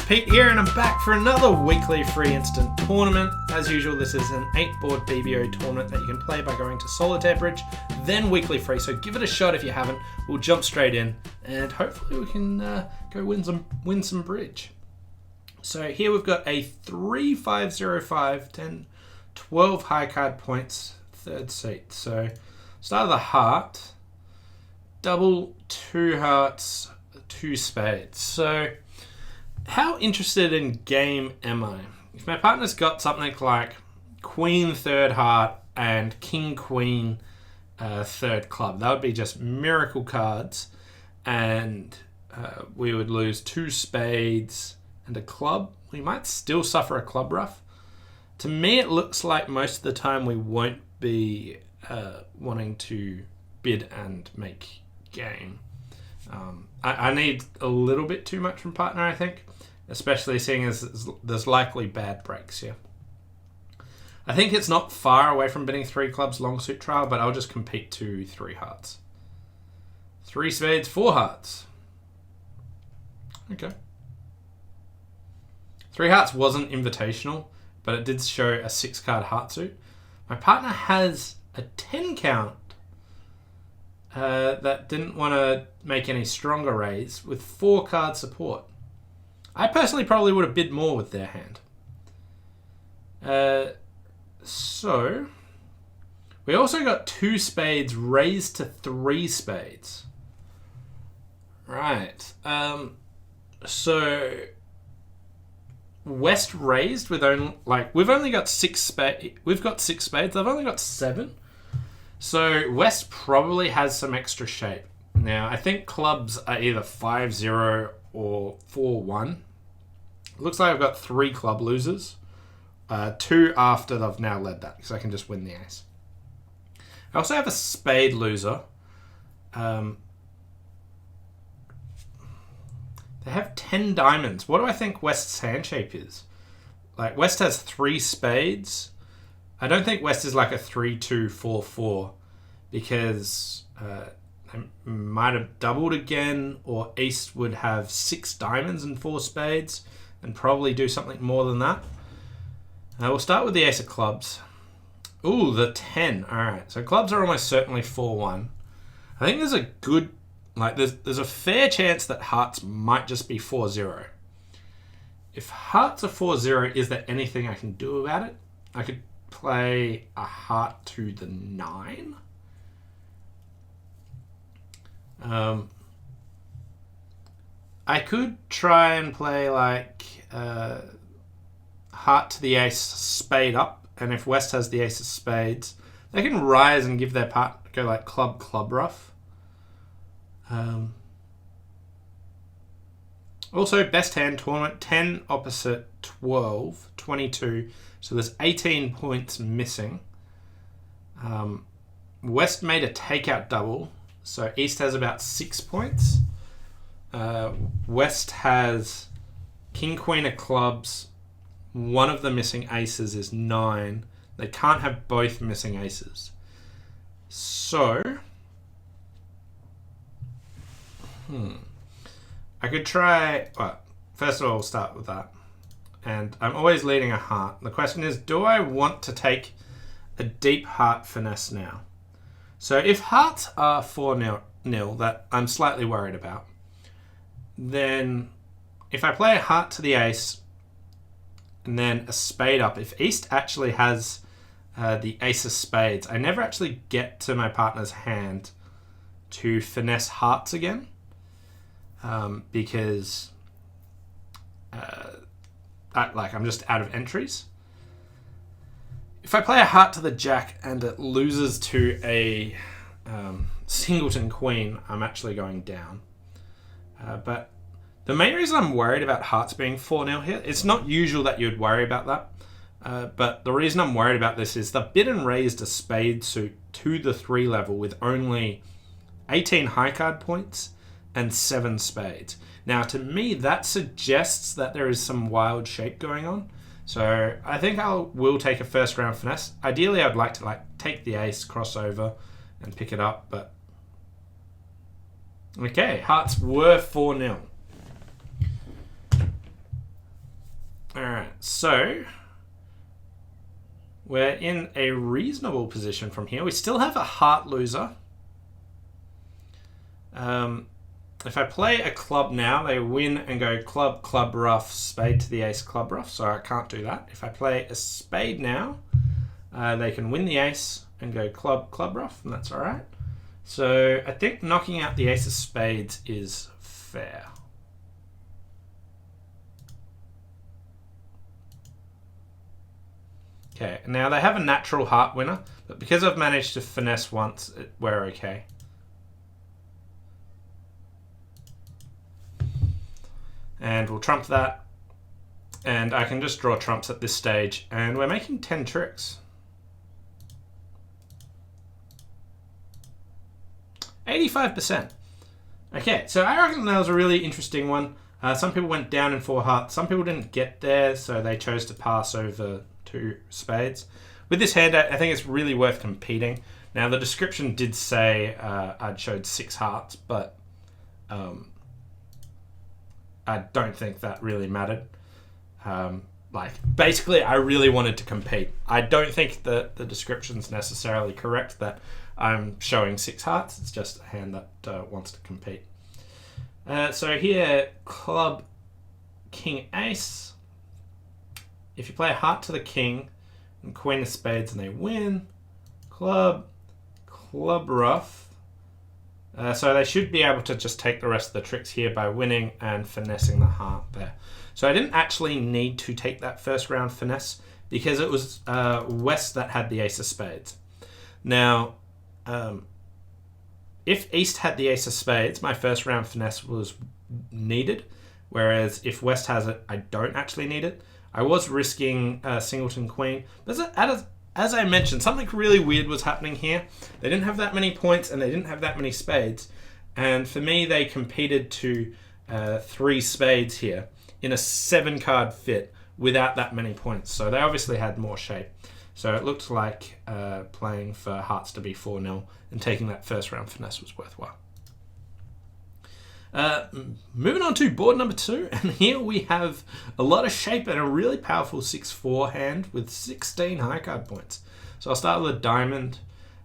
Pete here, and I'm back for another weekly free instant tournament. As usual, this is an 8-board BBO tournament that you can play by going to Solitaire Bridge, then weekly free. So give it a shot if you haven't. We'll jump straight in, and hopefully we can go win some bridge. So here we've got a 3, 5, 0, 5, 10, 12 high card points, third seat. So start of the heart, double, 2 hearts, 2 spades. So how interested in game am I? If my partner's got something like Queen third heart and King Queen third club, that would be just miracle cards, and we would lose 2 spades and a club. We might still suffer a club ruff. To me, it looks like most of the time we won't be wanting to bid and make game. I need a little bit too much from partner, I think, especially seeing as there's likely bad breaks here. I think it's not far away from bidding 3 clubs long suit trial, but I'll just compete to 3 hearts. 3 spades, 4 hearts. Okay. 3 hearts wasn't invitational, but it did show a 6 card heart suit. My partner has a 10 count that didn't want to make any stronger raise with 4 card support. I personally probably would have bid more with their hand. So we also got 2 spades raised to 3 spades. Right. So West raised with we've only got 6 spades. We've got 6 spades. I've only got 7. So West probably has some extra shape. Now, I think clubs are either 5-0 or 4-1. Looks like I've got 3 club losers. 2 after they've now led that, because I can just win the ace. I also have a spade loser. They have 10 diamonds. What do I think West's hand shape is? Like, West has 3 spades. I don't think West is like a 3-2-4-4, because they might have doubled again, or East would have 6 diamonds and 4 spades and probably do something more than that. We'll start with the ace of clubs. Ooh, the 10. Alright, so clubs are almost certainly 4-1. I think there's a good, there's a fair chance that hearts might just be 4-0. If hearts are 4-0, is there anything I can do about it? I could play a heart to the 9. I could try and play heart to the ace, spade up, and if West has the ace of spades, they can rise and give their part go like club rough. Also, best hand tournament, 10 opposite 12, 22. So there's 18 points missing. West made a takeout double, so East has about 6 points. West has King, Queen of clubs. One of the missing aces is 9. They can't have both missing aces. So, I could try... Well, first of all, we'll start with that. And I'm always leading a heart. The question is, do I want to take a deep heart finesse now? So if hearts are 4-0, that I'm slightly worried about, then if I play a heart to the ace and then a spade up, if East actually has the ace of spades, I never actually get to my partner's hand to finesse hearts again, because I'm just out of entries. If I play a heart to the jack and it loses to a singleton queen, I'm actually going down. But the main reason I'm worried about hearts being 4-0 here, it's not usual that you'd worry about that. But the reason I'm worried about this is the bid and raised a spade suit to the 3 level with only 18 high card points and 7 spades. Now, to me, that suggests that there is some wild shape going on. So I think I will take a first round finesse. Ideally, I'd like to take the ace, cross over, and pick it up. But okay, hearts were 4-0. so we're in a reasonable position from here. We still have a heart loser. If I play a club now, they win and go club, club, ruff, spade to the ace, club, ruff. So I can't do that. If I play a spade now, they can win the ace and go club, club, ruff, and that's all right. So I think knocking out the ace of spades is fair. Okay, now they have a natural heart winner, but because I've managed to finesse once, we're okay. And we'll trump that. And I can just draw trumps at this stage, and we're making 10 tricks. 85%. Okay, so I reckon that was a really interesting one. Some people went down in 4 hearts. Some people didn't get there, so they chose to pass over 2 spades. With this hand, I think it's really worth competing. Now, the description did say I'd showed 6 hearts, but I don't think that really mattered. Basically, I really wanted to compete. I don't think that the description's necessarily correct that I'm showing 6 hearts. It's just a hand that wants to compete. So here, club, king, ace. If you play a heart to the king and queen of spades and they win, club, club, ruff. So they should be able to just take the rest of the tricks here by winning and finessing the heart there. So I didn't actually need to take that first round finesse because it was West that had the ace of spades. Now, if East had the ace of spades, my first round finesse was needed, whereas if West has it, I don't actually need it. I was risking singleton queen, but as I mentioned, something really weird was happening here. They didn't have that many points and they didn't have that many spades. And for me, they competed to 3 spades here in a 7-card fit without that many points. So they obviously had more shape. So it looked like playing for hearts to be 4-0 and taking that first round finesse was worthwhile. Moving on to board number 2, and here we have a lot of shape and a really powerful 6-4 hand with 16 high card points. So I'll start with a diamond,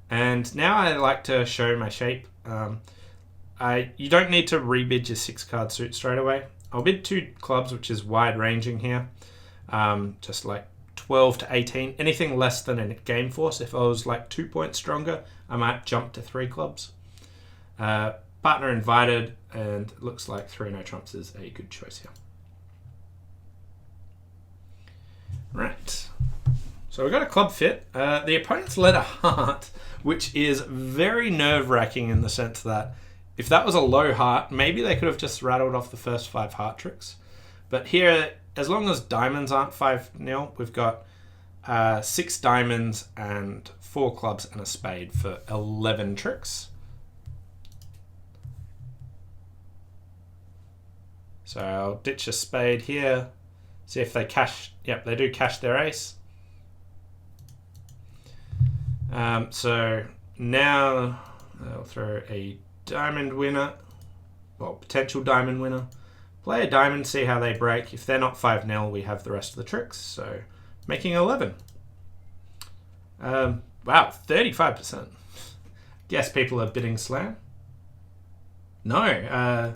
and now I like to show my shape. You don't need to rebid your 6-card suit straight away. I'll bid 2 clubs, which is wide ranging here, just like 12 to 18. Anything less than a game force. If I was like 2 points stronger, I might jump to 3 clubs. Partner invited, and it looks like 3 no trumps is a good choice here. Right. So we've got a club fit. The opponent's led a heart, which is very nerve-wracking in the sense that if that was a low heart, maybe they could have just rattled off the first 5 heart tricks. But here, as long as diamonds aren't 5-0, we've got 6 diamonds and 4 clubs and a spade for 11 tricks. So I'll ditch a spade here. See if they cash. Yep, they do cash their ace. So now I'll throw a diamond winner. Well, potential diamond winner. Play a diamond, see how they break. If they're not 5-0, we have the rest of the tricks. So making 11. Wow, 35%. Guess people are bidding slam. No.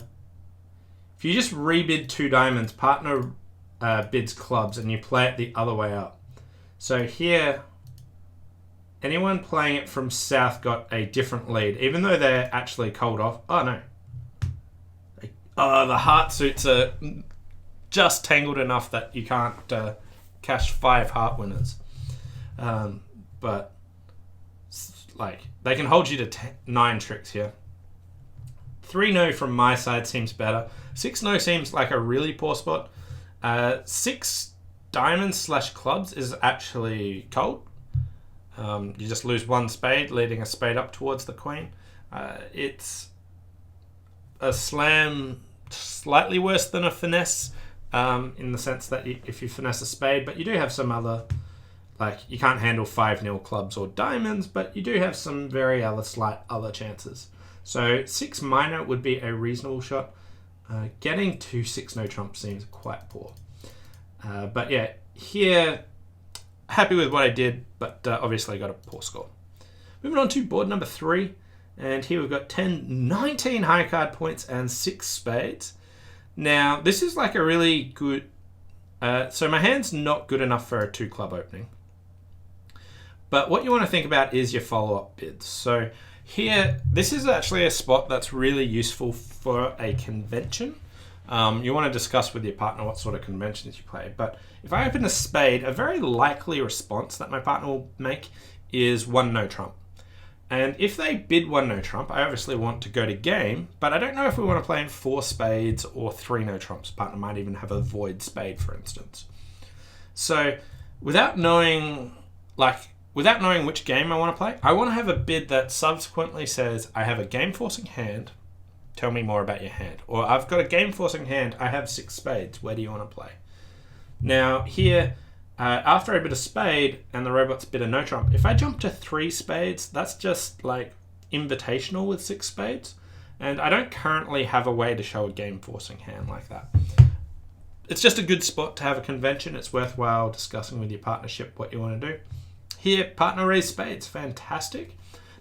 If you just rebid 2 diamonds, partner bids clubs, and you play it the other way up. So here, anyone playing it from south got a different lead, even though they're actually cold off. Oh, no. Oh, the heart suits are just tangled enough that you can't cash 5 heart winners. But, they can hold you to 9 tricks here. 3 no from my side seems better. 6 no seems like a really poor spot. 6 diamonds / clubs is actually cold. You just lose 1 spade, leading a spade up towards the queen. It's a slam slightly worse than a finesse in the sense that if you finesse a spade, but you do have some other, you can't handle 5-0 clubs or diamonds, but you do have some very slight other chances. So 6 minor would be a reasonable shot. Getting to 6 no trump seems quite poor. But yeah, here, happy with what I did, but obviously I got a poor score. Moving on to board number 3, and here we've got 19 high card points and 6 spades. Now, this is like a really good... so my hand's not good enough for a 2 club opening. But what you want to think about is your follow-up bids. So here, this is actually a spot that's really useful for a convention. You want to discuss with your partner what sort of conventions you play. But if I open a spade, a very likely response that my partner will make is 1 no trump. And if they bid 1 no trump, I obviously want to go to game, but I don't know if we want to play in 4 spades or 3 no trumps. Partner might even have a void spade, for instance. So without knowing which game I want to play, I want to have a bid that subsequently says, I have a game-forcing hand, tell me more about your hand. Or I've got a game-forcing hand, I have 6 spades, where do you want to play? Now here, after I bid a spade and the robots bid a no trump, if I jump to 3 spades, that's just like invitational with 6 spades. And I don't currently have a way to show a game-forcing hand like that. It's just a good spot to have a convention. It's worthwhile discussing with your partnership what you want to do. Here, partner raised spades, fantastic.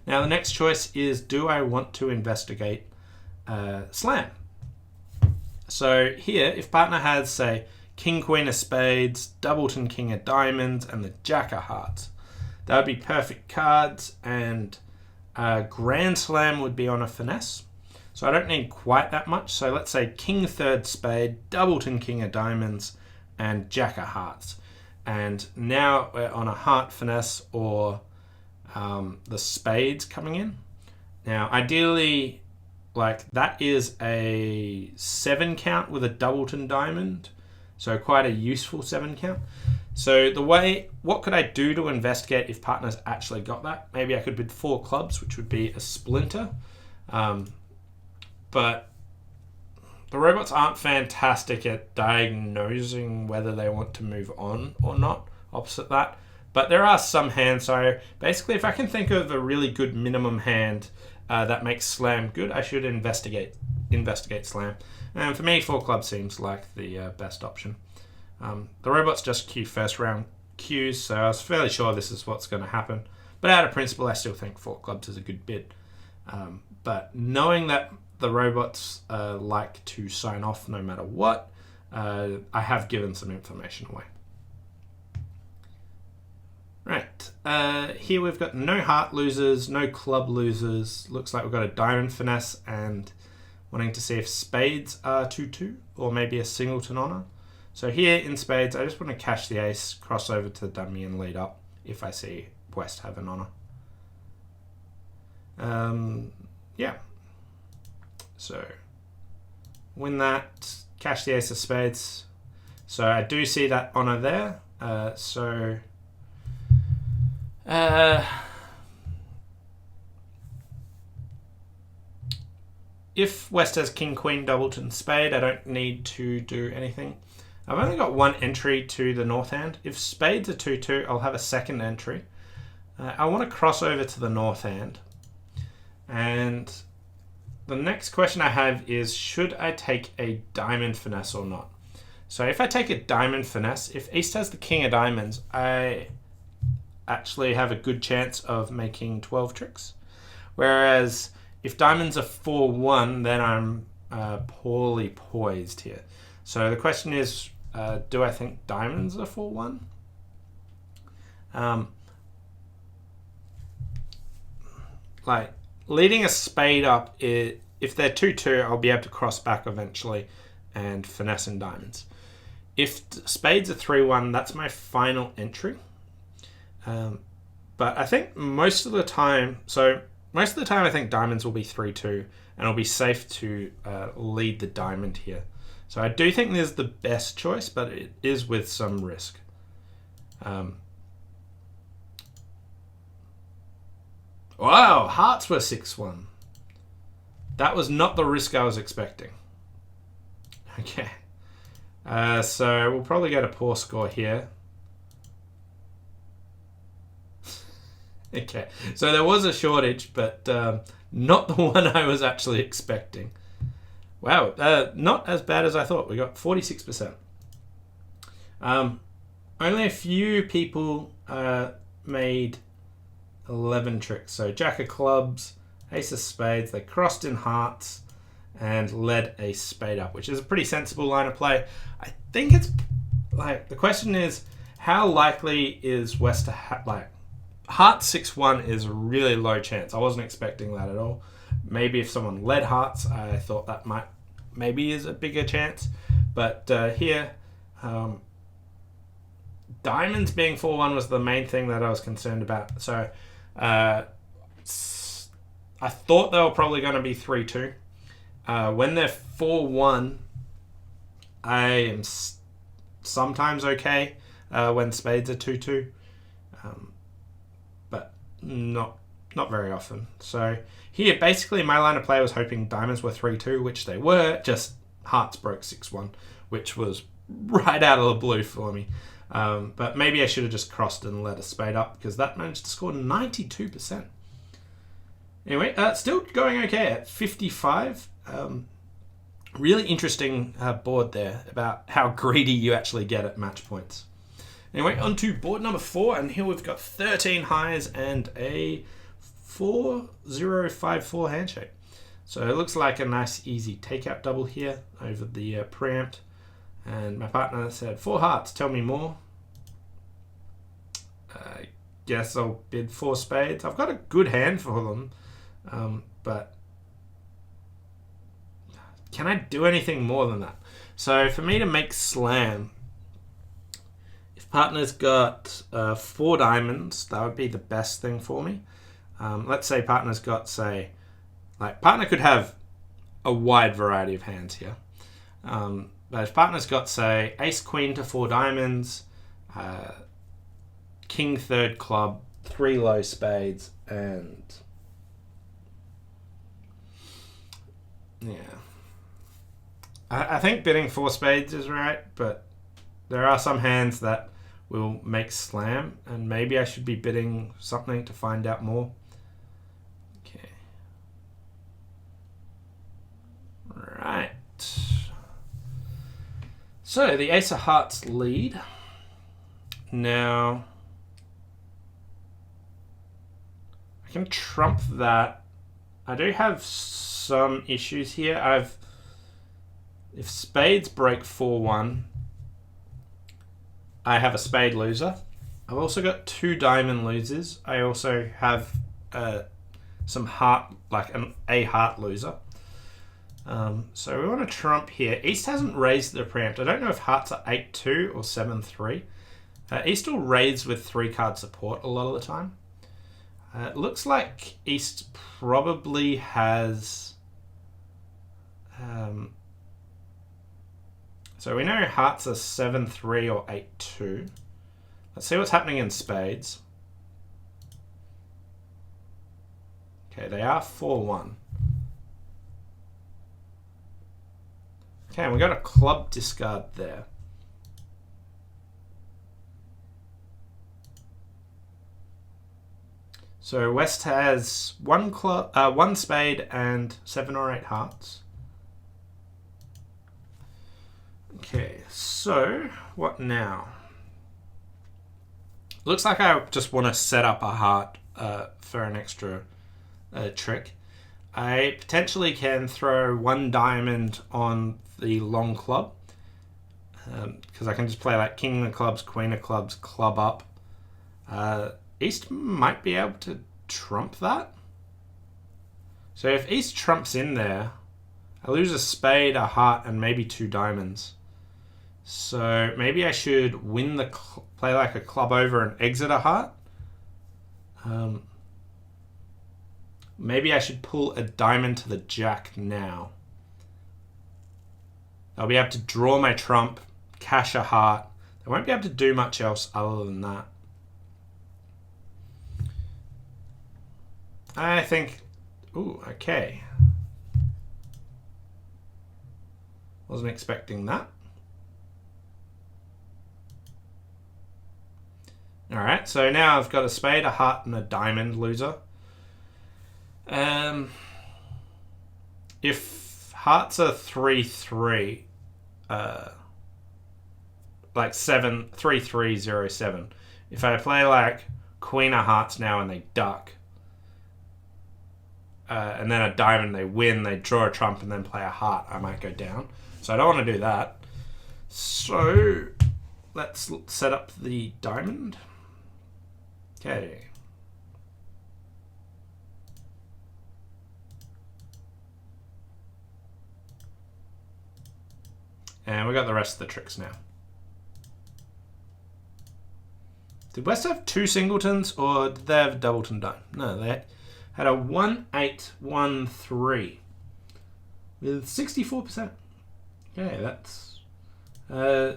Now the next choice is, do I want to investigate slam? So here, if partner has, say, king, queen of spades, doubleton, king of diamonds, and the jack of hearts, that would be perfect cards, and grand slam would be on a finesse. So I don't need quite that much. So let's say king, third spade, doubleton, king of diamonds, and jack of hearts. And now we're on a heart finesse or the spades coming in. Now, ideally, like that is a 7 count with a doubleton diamond. So quite a useful 7 count. So what could I do to investigate if partner's actually got that? Maybe I could bid 4 clubs, which would be a splinter. But the robots aren't fantastic at diagnosing whether they want to move on or not, opposite that. But there are some hands, so basically if I can think of a really good minimum hand that makes slam good, I should investigate slam. And for me, 4 clubs seems like the best option. The robots just queue first round queues, so I was fairly sure this is what's going to happen. But out of principle, I still think 4 clubs is a good bid. But knowing that the robots like to sign off no matter what, I have given some information away. Right, here we've got no heart losers, no club losers. Looks like we've got a diamond finesse and wanting to see if spades are 2-2 or maybe a singleton honor. So here in spades, I just want to cash the ace, cross over to the dummy and lead up if I see West have an honor. Yeah. So win that, cash the ace of spades. So I do see that honor there. If West has king, queen, doubleton, spade, I don't need to do anything. I've only got 1 entry to the north hand. If spades are 2-2, I'll have a second entry. I want to cross over to the north hand. And the next question I have is, should I take a diamond finesse or not? So if I take a diamond finesse, if East has the king of diamonds, I actually have a good chance of making 12 tricks. Whereas if diamonds are 4-1, then I'm poorly poised here. So the question is, do I think diamonds are 4-1? Like leading a spade up, if they're 2-2, I'll be able to cross back eventually and finesse in diamonds. If spades are 3-1, that's my final entry. But I think most of the time I think diamonds will be 3-2 and it'll be safe to lead the diamond here. So I do think this is the best choice, but it is with some risk. Wow, hearts were 6-1. That was not the risk I was expecting. Okay. So we'll probably get a poor score here. Okay, so there was a shortage, but not the one I was actually expecting. Wow, not as bad as I thought. We got 46%. only a few people made 11 tricks. So Jack of clubs, ace of spades, they crossed in hearts and led a spade up, which is a pretty sensible line of play. I think it's like, the question is, how likely is West to like, hearts 6-1 is a really low chance. I wasn't expecting that at all. Maybe if someone led hearts, I thought that maybe is a bigger chance. But here, diamonds being 4-1 was the main thing that I was concerned about. So I thought they were probably going to be 3-2. When they're 4-1, I am sometimes okay when spades are 2-2, but not very often. So here, basically, my line of play was hoping diamonds were 3-2, which they were. Just hearts broke 6-1, which was right out of the blue for me. But maybe I should have just crossed and let a spade up, because that managed to score 92%. Anyway, still going okay at 55. Really interesting board there about how greedy you actually get at match points. Anyway, on to board number 4, and here we've got 13 highs and a 4-0-5-4 handshake. So it looks like a nice easy takeout double here over the preempt. And my partner said, 4 hearts, tell me more. I guess I'll bid 4 spades. I've got a good hand for them, but can I do anything more than that? So for me to make slam, if partner's got 4 diamonds, that would be the best thing for me. Let's say partner's got, say, like, partner could have a wide variety of hands here. But if partner's got, say, ace queen to 4 diamonds, king third club, 3 low spades, and yeah, I think bidding 4 spades is right, but there are some hands that will make slam, and maybe I should be bidding something to find out more. Okay. Right. So the ace of hearts lead. Now I can trump that. I do have some issues here. If spades break 4-1, I have a spade loser. I've also got 2 diamond losers. I also have some heart, like a heart loser. So we want to trump here. East hasn't raised the preempt. I don't know if hearts are 8-2 or 7-3. East will raise with 3 card support a lot of the time. It looks like East probably has... so we know hearts are 7-3 or 8-2. Let's see what's happening in spades. Okay, they are 4-1. Okay, and we got a club discard there. So West has 1 spade and 7 or 8 hearts. Okay, so what now? Looks like I just want to set up a heart for an extra trick. I potentially can throw 1 diamond on the long club, because I can just play like king of clubs, queen of clubs, club up. East might be able to trump that. So if East trumps in there, I lose a spade, a heart, and maybe 2 diamonds. So maybe I should win the play like a club over and exit a heart. Maybe I should pull a diamond to the jack now. I'll be able to draw my trump, cash a heart. I won't be able to do much else other than that. I think... Ooh, okay. Wasn't expecting that. Alright, so now I've got a spade, a heart, and a diamond loser. If hearts are 3-3, like 7-3-3-0-7. If I play like Queen of Hearts now and they duck, and then a diamond, they win, they draw a trump, and then play a heart, I might go down. So I don't want to do that. So let's set up the diamond. Okay. And we got the rest of the tricks now. Did West have 2 singletons, or did they have a doubleton dime? No, they had a 1-8-1-3 with 64%. Okay, that's a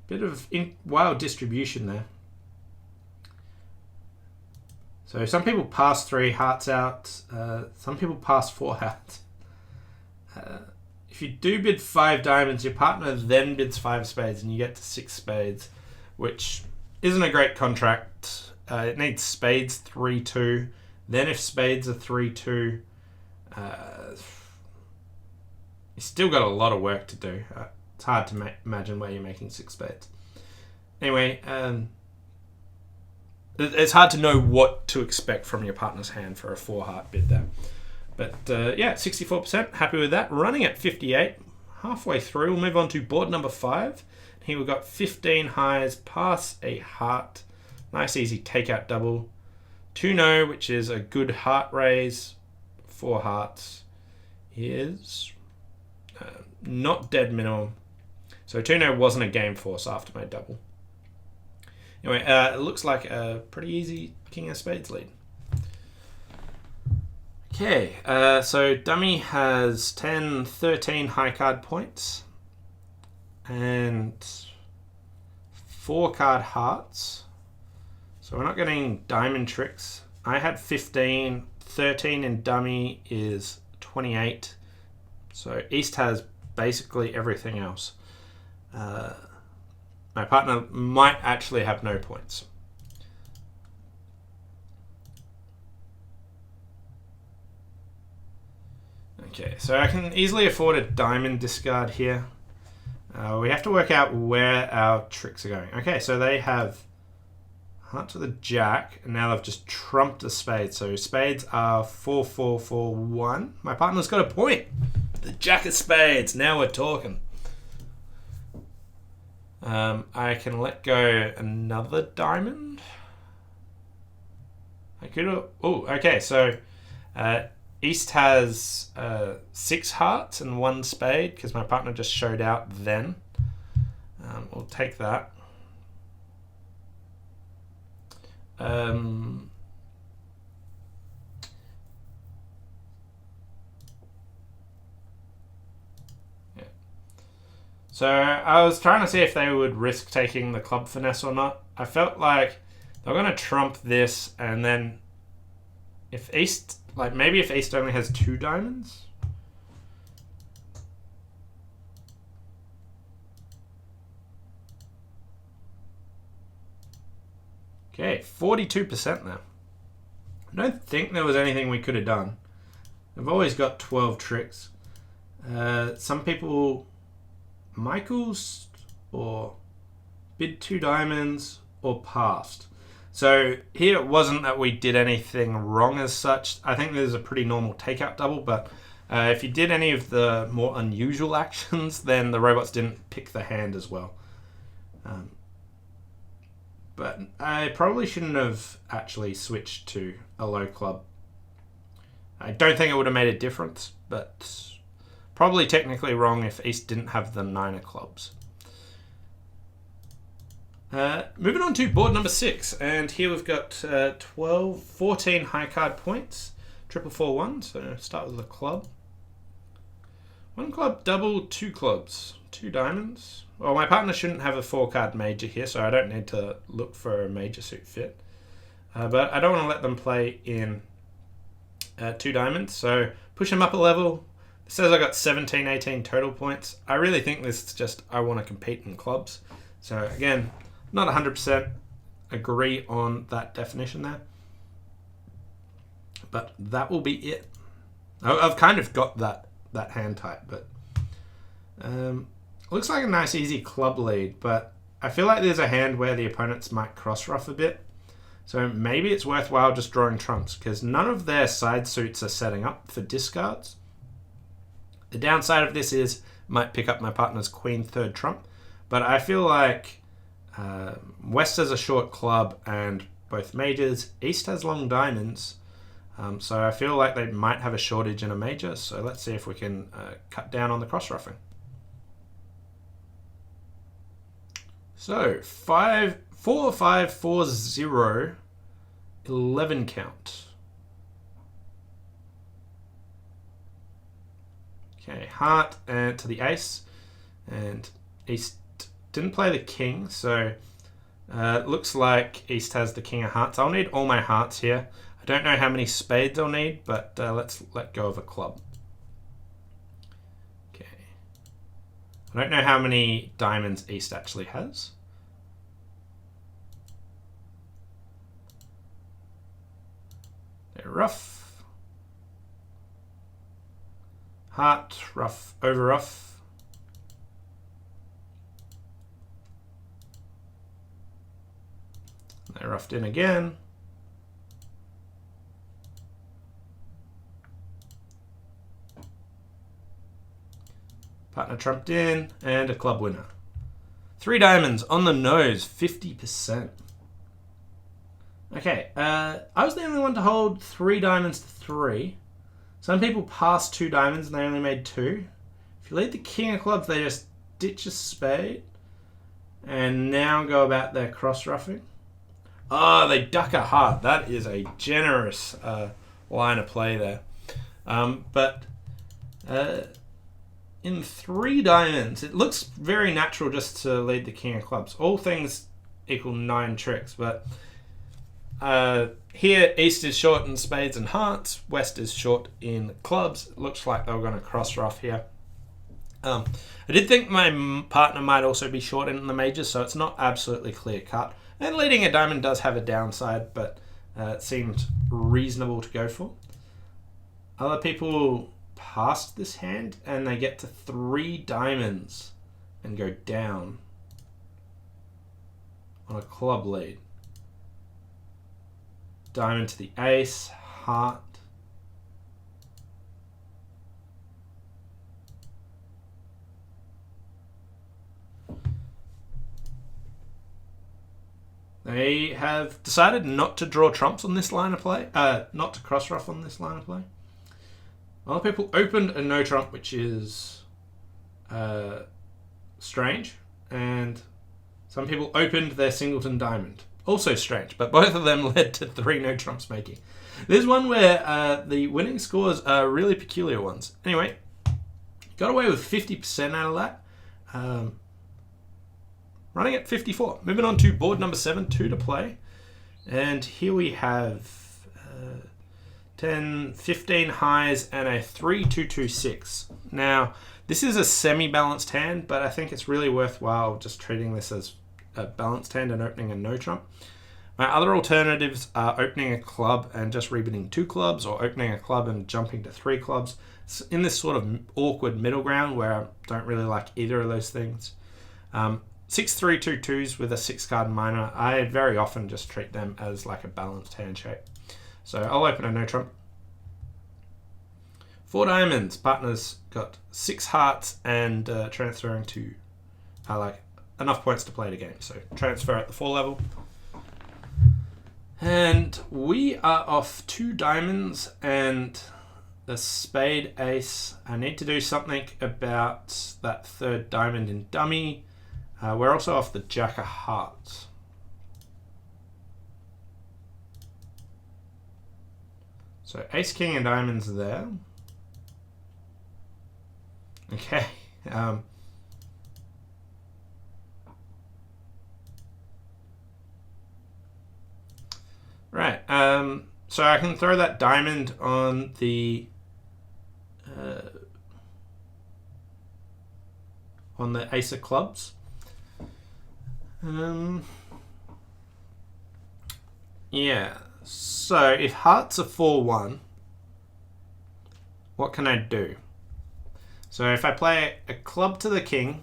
bit of wild distribution there. So some people pass 3 hearts out, some people pass 4 hearts. If you do bid 5 diamonds, your partner then bids 5 spades, and you get to 6 spades, which isn't a great contract. It needs spades 3-2. Then if spades are 3-2, you still got a lot of work to do. It's hard to imagine where you're making 6 spades. Anyway, it's hard to know what to expect from your partner's hand for a 4-heart bid there. But yeah, 64%, happy with that. Running at 58, halfway through. We'll move on to board number 5. Here we've got 15 highs, pass a heart. Nice easy takeout double. 2 no, which is a good heart raise. 4 hearts is not dead minimum. So 2 no wasn't a game force after my double. Anyway, it looks like a pretty easy king of spades lead. Okay, so dummy has 13 high card points and 4 card hearts. So we're not getting diamond tricks. I had 15, 13 in dummy is 28. So East has basically everything else. My partner might actually have no points. Okay, so I can easily afford a diamond discard here. We have to work out where our tricks are going. Okay, so they have heart to the jack, and now they've just trumped a spade. So spades are 4-4-4-1. My partner's got a point. The jack of spades. Now we're talking. I can let go another diamond. I could. Oh, okay. So East has 6 hearts and 1 spade because my partner just showed out then. We'll take that. So I was trying to see if they would risk taking the club finesse or not. I felt like they're going to trump this, and then if East, like maybe if East only has 2 diamonds. Okay, 42% now. I don't think there was anything we could have done. I've always got 12 tricks. Some people... Michaels or bid 2 diamonds or passed. So here it wasn't that we did anything wrong as such. I think there's a pretty normal takeout double, but if you did any of the more unusual actions, then the robots didn't pick the hand as well. But I probably shouldn't have actually switched to a low club. I don't think it would have made a difference, but probably technically wrong if East didn't have the 9 of clubs. Moving on to board number 6, and here we've got 14 high card points, 4-4-1, so start with the club. 1 club, double, 2 clubs, 2 diamonds. Well, my partner shouldn't have a 4 card major here, so I don't need to look for a major suit fit. But I don't want to let them play in 2 diamonds, so push them up a level. It says I got 17, 18 total points. I really think this is just I want to compete in clubs. So again, not 100% agree on that definition there. But that will be it. I've kind of got that hand type, but Looks like a nice easy club lead, but I feel like there's a hand where the opponents might cross ruff a bit. So maybe it's worthwhile just drawing trumps, because none of their side suits are setting up for discards. The downside of this is might pick up my partner's queen third trump, but I feel like West has a short club and both majors. East has long diamonds, so I feel like they might have a shortage in a major. So let's see if we can cut down on the cross ruffing. So 5, 4, 5, 4, 0, 11 count. Okay, heart and to the ace, and East didn't play the king, so it looks like East has the king of hearts. I'll need all my hearts here. I don't know how many spades I'll need, but let's let go of a club. Okay. I don't know how many diamonds East actually has. They're rough. Heart, rough, over rough. They roughed in again. Partner trumped in, and a club winner. 3 diamonds on the nose, 50%. Okay, I was the only one to hold 3 diamonds to 3. Some people passed 2 diamonds and they only made 2. If you lead the king of clubs, they just ditch a spade and now go about their cross ruffing. Oh, they duck a heart. That is a generous line of play there. But in 3 diamonds, it looks very natural just to lead the king of clubs. All things equal 9 tricks, but here East is short in spades and hearts, West is short in clubs. It looks like they were going to cross ruff here. I did think my partner might also be short in the majors, so it's not absolutely clear cut. And leading a diamond does have a downside, but it seemed reasonable to go for. Other people passed this hand and they get to 3 diamonds and go down on a club lead. Diamond to the ace, heart. They have decided not to draw trumps on this line of play, not to cross ruff on this line of play. Other people opened a no trump, which is strange, and some people opened their singleton diamond. Also strange, but both of them led to 3 no trumps making. There's one where the winning scores are really peculiar ones. Anyway, got away with 50% out of that. Running at 54. Moving on to board number 7, 2 to play. And here we have 10, 15 highs and a 3-2-2-6. Now, this is a semi-balanced hand, but I think it's really worthwhile just treating this as a balanced hand and opening a no trump. My other alternatives are opening a club and just rebidding 2 clubs, or opening a club and jumping to 3 clubs. It's in this sort of awkward middle ground where I don't really like either of those things. 6-3-2-2s with a 6-card minor, I very often just treat them as like a balanced hand shape. So I'll open a no trump. 4 diamonds. Partner's got 6 hearts and transferring to like enough points to play the game. So transfer at the 4 level. And we are off 2 diamonds and the spade ace. I need to do something about that 3rd diamond in dummy. We're also off the jack of hearts. So ace, king, and diamonds there. Okay. Right. So I can throw that diamond on the ace of clubs. Yeah. So if hearts are 4-1, what can I do? So if I play a club to the king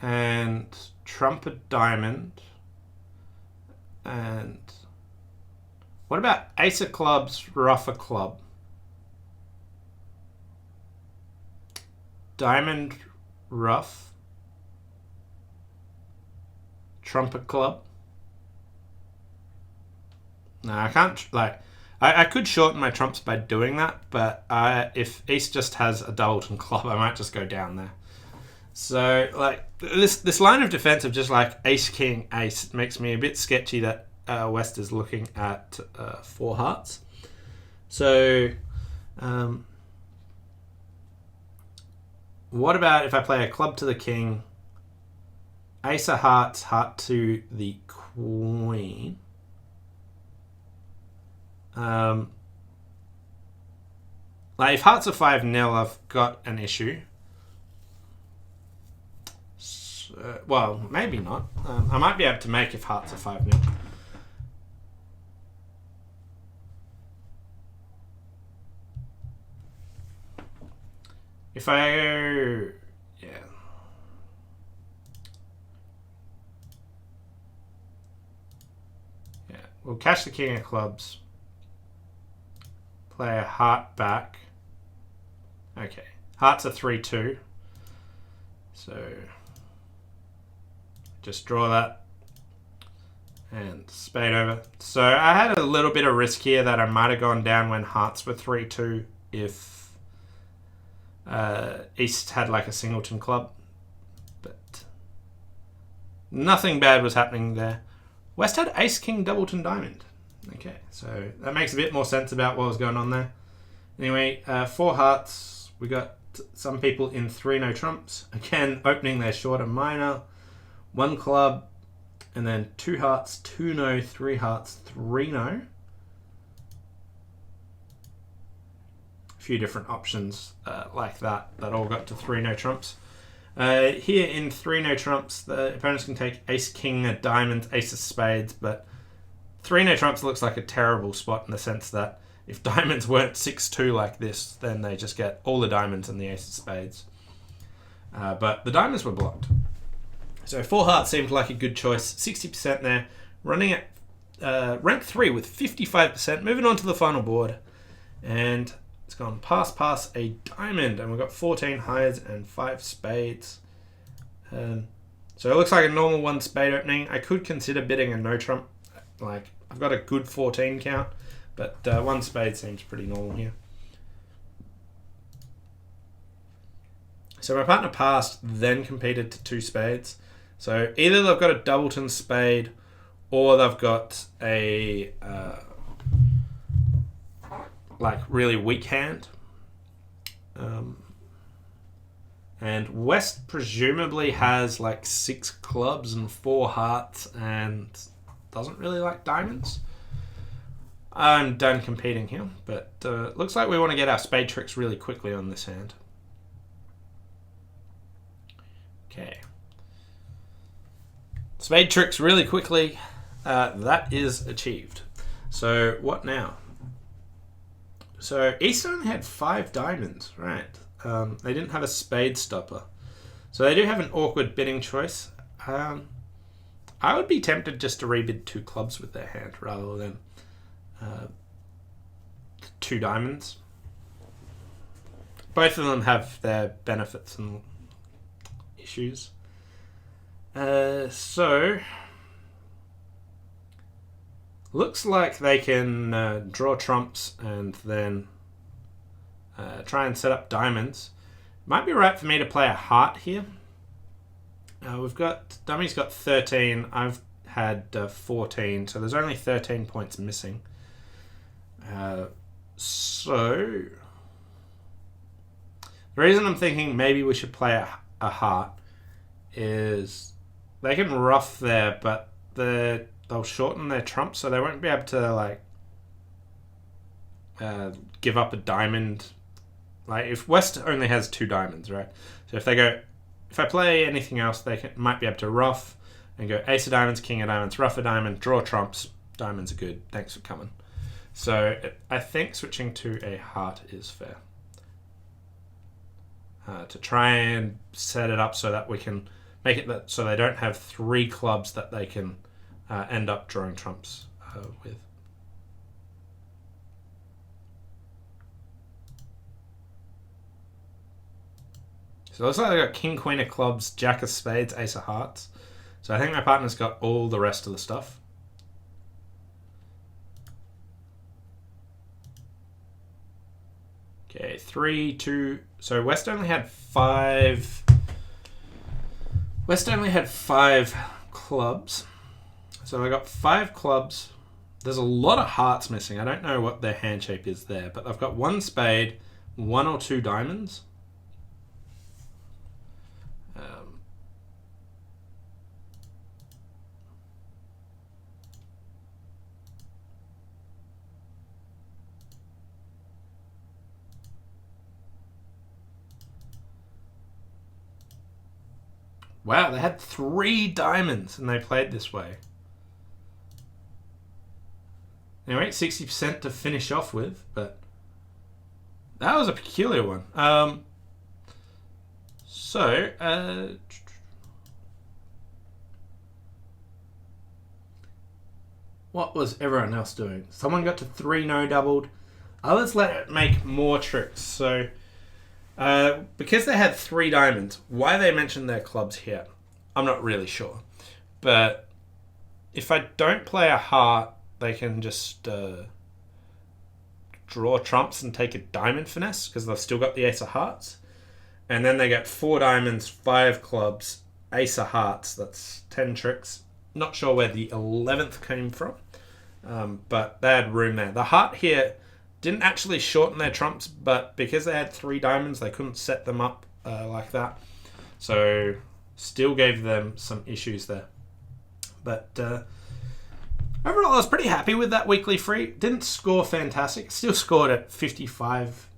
and trump a diamond. And what about ace of clubs, ruff a club? Diamond, ruff, trump a club. No, I can't, like, I could shorten my trumps by doing that, but if ace just has a doubleton club, I might just go down there. So, like, this line of defense of just like ace, king, ace makes me a bit sketchy that West is looking at 4 hearts. So, what about if I play a club to the king, ace of hearts, heart to the queen? Like, if hearts are 5-0, I've got an issue. Well, maybe not. I might be able to make if hearts are 5-0. If I go... Yeah. Yeah. We'll cash the king of clubs. Play a heart back. Okay. Hearts are 3-2. So... just draw that. And spade over. So I had a little bit of risk here that I might have gone down when hearts were 3-2 if East had like a singleton club. But nothing bad was happening there. West had ace, king, doubleton, diamond. Okay, so that makes a bit more sense about what was going on there. Anyway, 4 hearts. We got some people in 3 no trumps. Again, opening their shorter minor. 1 club, and then 2 hearts, 2 no, 3 hearts, 3 no. A few different options like that all got to 3 no trumps. Here in 3 no trumps, the opponents can take ace, king, a diamond, ace of spades, but 3 no trumps looks like a terrible spot in the sense that if diamonds weren't 6-2 like this, then they just get all the diamonds and the ace of spades. But the diamonds were blocked. So 4 hearts seemed like a good choice. 60% there. Running at rank 3 with 55%. Moving on to the final board. And it's gone pass a diamond. And we've got 14 highs and 5 spades. So it looks like a normal 1 spade opening. I could consider bidding a no trump. Like, I've got a good 14 count. But 1 spade seems pretty normal here. So my partner passed, then competed to 2 spades. So either they've got a doubleton spade or they've got a like really weak hand. And West presumably has like 6 clubs and 4 hearts and doesn't really like diamonds. I'm done competing here, but looks like we want to get our spade tricks really quickly on this hand. Okay. Spade tricks really quickly. That is achieved. So what now? So East only had 5 diamonds, right? They didn't have a spade stopper. So they do have an awkward bidding choice. I would be tempted just to rebid 2 clubs with their hand rather than 2 diamonds. Both of them have their benefits and issues. So looks like they can draw trumps and then try and set up diamonds. Might be right for me to play a heart here. We've got Dummy's got 13. I've had 14, so there's only 13 points missing. So the reason I'm thinking maybe we should play a heart is they can ruff there, but they'll shorten their trump, so they won't be able to like give up a diamond. Like if West only has 2 diamonds, right? So if I play anything else, might be able to ruff and go ace of diamonds, king of diamonds, ruff a diamond, draw trumps. Diamonds are good. Thanks for coming. So I think switching to a heart is fair. To try and set it up so that we can make it that so they don't have 3 clubs that they can end up drawing trumps with. So it looks like I got king, queen of clubs, jack of spades, ace of hearts. So I think my partner's got all the rest of the stuff. Okay, 3, 2. So West only had 5. West only had 5 clubs. So I got 5 clubs. There's a lot of hearts missing. I don't know what their hand shape is there, but I've got 1 spade, 1 or 2 diamonds. Wow, they had 3 diamonds and they played this way. Anyway, 60% to finish off with, but that was a peculiar one. What was everyone else doing? Someone got to 3 no doubled. Others let it make more tricks. So because they had 3 diamonds, why they mentioned their clubs here, I'm not really sure. But if I don't play a heart, they can just draw trumps and take a diamond finesse because they've still got the ace of hearts. And then they get 4 diamonds, 5 clubs, ace of hearts. That's 10 tricks. Not sure where the 11th came from, but they had room there. The heart here didn't actually shorten their trumps, but because they had 3 diamonds, they couldn't set them up like that. So still gave them some issues there. But overall, I was pretty happy with that weekly free. Didn't score fantastic. Still scored at 55.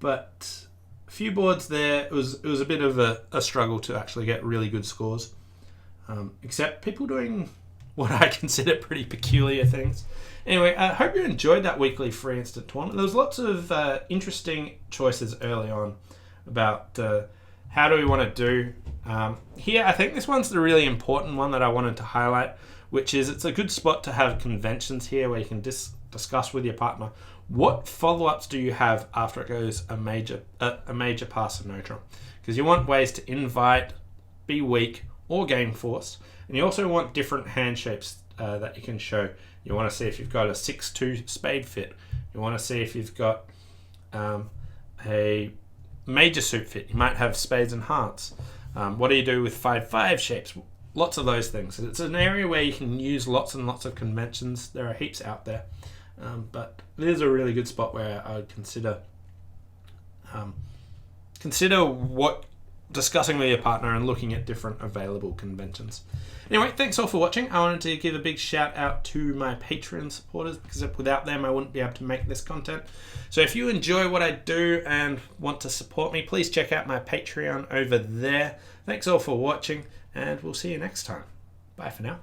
But a few boards there, it was a bit of a struggle to actually get really good scores. Except people doing what I consider pretty peculiar things. Anyway, I hope you enjoyed that weekly free instant tournament. There was lots of interesting choices early on about how do we want to do. Here, I think this one's the really important one that I wanted to highlight, which is it's a good spot to have conventions here where you can discuss with your partner what follow-ups do you have after it goes a major pass of no trump. Because you want ways to invite, be weak, or game force. And you also want different hand shapes that you can show. You want to see if you've got a 6-2 spade fit. You want to see if you've got a major suit fit. You might have spades and hearts. What do you do with 5-5 shapes? Lots of those things. It's an area where you can use lots and lots of conventions. There are heaps out there. But it is a really good spot where I would consider what discussing with your partner and looking at different available conventions. Anyway, thanks all for watching. I wanted to give a big shout out to my Patreon supporters because without them I wouldn't be able to make this content. So if you enjoy what I do and want to support me, please check out my Patreon over there. Thanks all for watching and we'll see you next time. Bye for now.